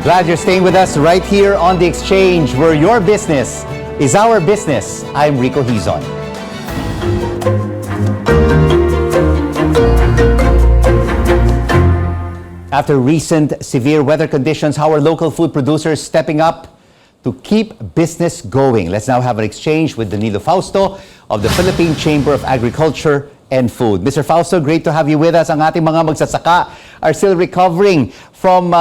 Glad you're staying with us right here on The Exchange, where your business is our business. I'm Rico Hizon. After recent severe weather conditions, how are local food producers stepping up to keep business going? Let's now have an exchange with Danilo Fausto of the Philippine Chamber of Agriculture and Food. Mr. Fausto, great to have you with us. Ang ating mga magsasaka are still recovering from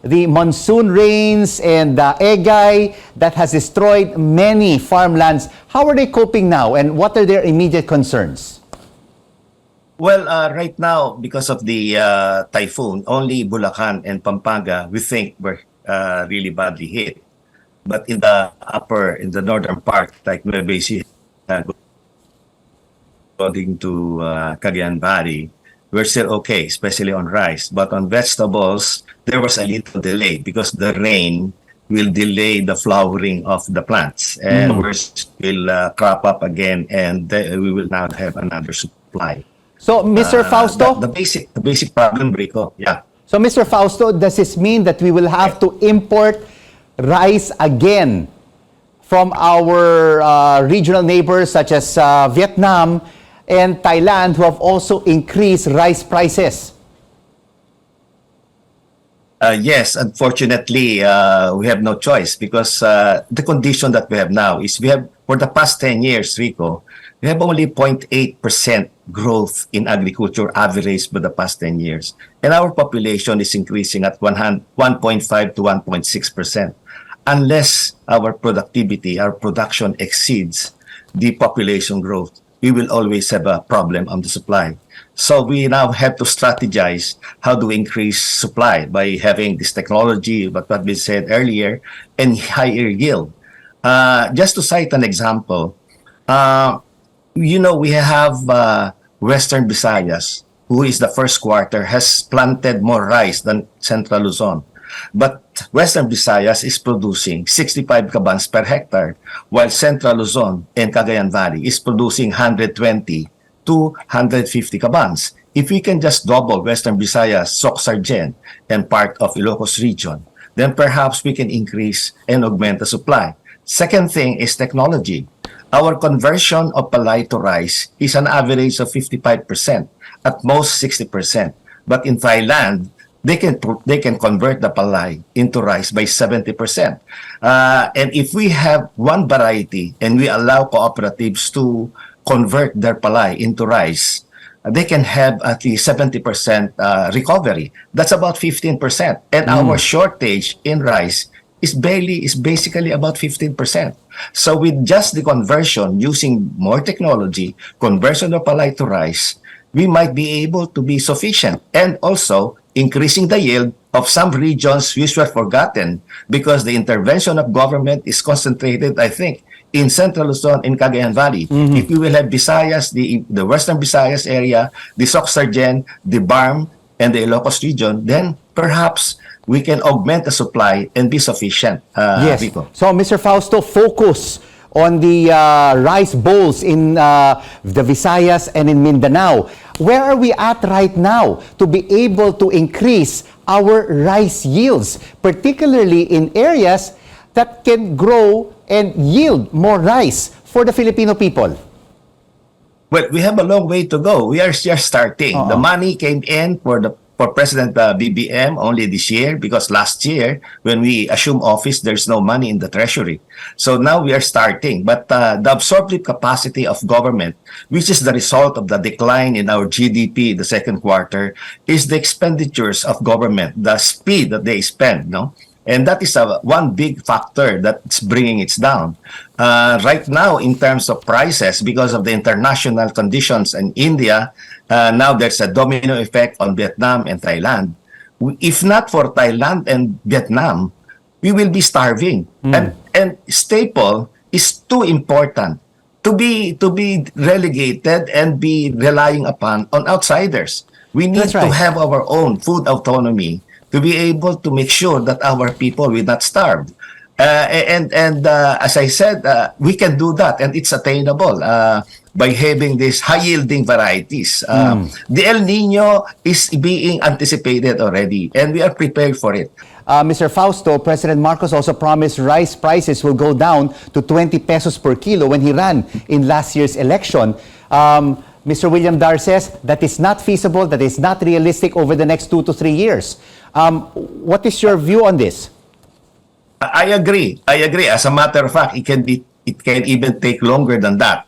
the monsoon rains and egay that has destroyed many farmlands. How are they coping now, and what are their immediate concerns? Well, right now, because of the typhoon, only Bulacan and Pampanga, we think, were really badly hit. But in the northern part, like Nueva Ecija, according to Cagayan Valley, we're still okay, especially on rice. But on vegetables, there was a little delay because the rain will delay the flowering of the plants. And will crop up again, and we will now have another supply. So, Mr. Fausto? The basic problem, Rico, yeah. So, Mr. Fausto, does this mean that we will have to import rice again from our regional neighbors such as Vietnam and Thailand, who have also increased rice prices? Yes, unfortunately, we have no choice because the condition that we have now is for the past 10 years, Rico, we have only 0.8% growth in agriculture average for the past 10 years. And our population is increasing at 1.5 to 1.6%. Unless our productivity, our production exceeds the population growth, we will always have a problem on the supply. So we now have to strategize how to increase supply by having this technology, what we said earlier, and higher yield. Just to cite an example, we have Western Visayas, who is the first quarter, has planted more rice than Central Luzon. But Western Visayas is producing 65 kabans per hectare, while Central Luzon and Cagayan Valley is producing 120 to 150 kabans. If we can just double Western Visayas, Soc-Sargen, and part of Ilocos region, then perhaps we can increase and augment the supply. Second thing is technology. Our conversion of palay to rice is an average of 55%, at most 60%. But in Thailand, they can convert the palay into rice by 70%. And if we have one variety and we allow cooperatives to convert their palay into rice, they can have at least 70% recovery. That's about 15%. And our shortage in rice is basically about 15%. So with just the conversion using more technology, conversion of palay to rice, we might be able to be sufficient, and also increasing the yield of some regions which were forgotten because the intervention of government is concentrated, I think, in Central Luzon and Cagayan Valley. If we will have Visayas, the Western Visayas area, the Soc-Sargen, the BARM, and the Ilocos region, then perhaps we can augment the supply and be sufficient. Yes. Rico. So, Mr. Fausto, focus on the rice bowls in the Visayas and in Mindanao. Where are we at right now to be able to increase our rice yields, particularly in areas that can grow and yield more rice for the Filipino people? Well, we have a long way to go. We are just starting. The money came in for President BBM only this year, because last year, when we assumed office, there's no money in the treasury. So now we are starting. But the absorptive capacity of government, which is the result of the decline in our GDP the second quarter, is the expenditures of government, the speed that they spend, no? And that is one big factor that's bringing it down. Right now, in terms of prices, because of the international conditions in India, now there's a domino effect on Vietnam and Thailand. If not for Thailand and Vietnam, we will be starving. And staple is too important to be relegated and be relying upon on outsiders. We need to have our own food autonomy to be able to make sure that our people will not starve. As I said, we can do that, and it's attainable by having these high-yielding varieties. The El Nino is being anticipated already, and we are prepared for it. Mr. Fausto, President Marcos also promised rice prices will go down to 20 pesos per kilo when he ran in last year's election. Mr. William Dar says that is not feasible, that is not realistic over the next 2 to 3 years. What is your view on this? I agree. As a matter of fact, it can even take longer than that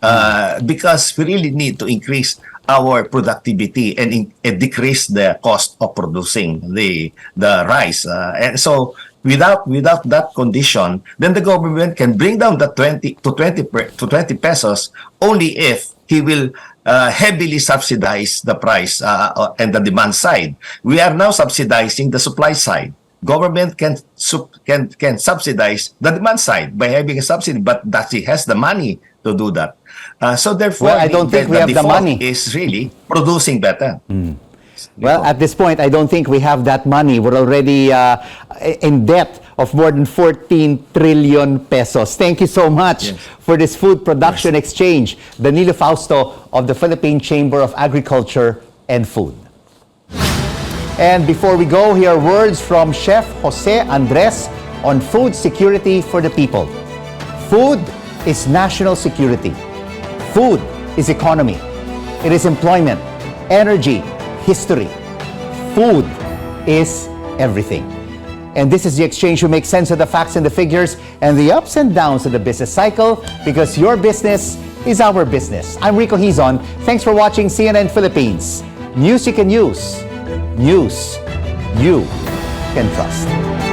because we really need to increase our productivity and decrease the cost of producing the rice. And so without that condition, then the government can bring down the 20 pesos only if he will heavily subsidize the price and the demand side. We are now subsidizing the supply side. Government can subsidize the demand side by having a subsidy, but that he has the money to do that. So therefore, I don't think we have the money. Is really producing better. Well, at this point, I don't think we have that money. We're already in debt of more than 14 trillion pesos. Thank you so much for this food production exchange. Danilo Fausto of the Philippine Chamber of Agriculture and Food. And before we go, here are words from Chef Jose Andres on food security for the people. Food is national security. Food is economy. It is employment, energy, history. Food is everything. And this is the exchange who makes sense of the facts and the figures and the ups and downs of the business cycle, because your business is our business. I'm Rico Hizon. Thanks for watching CNN Philippines. News you can use. News you can trust.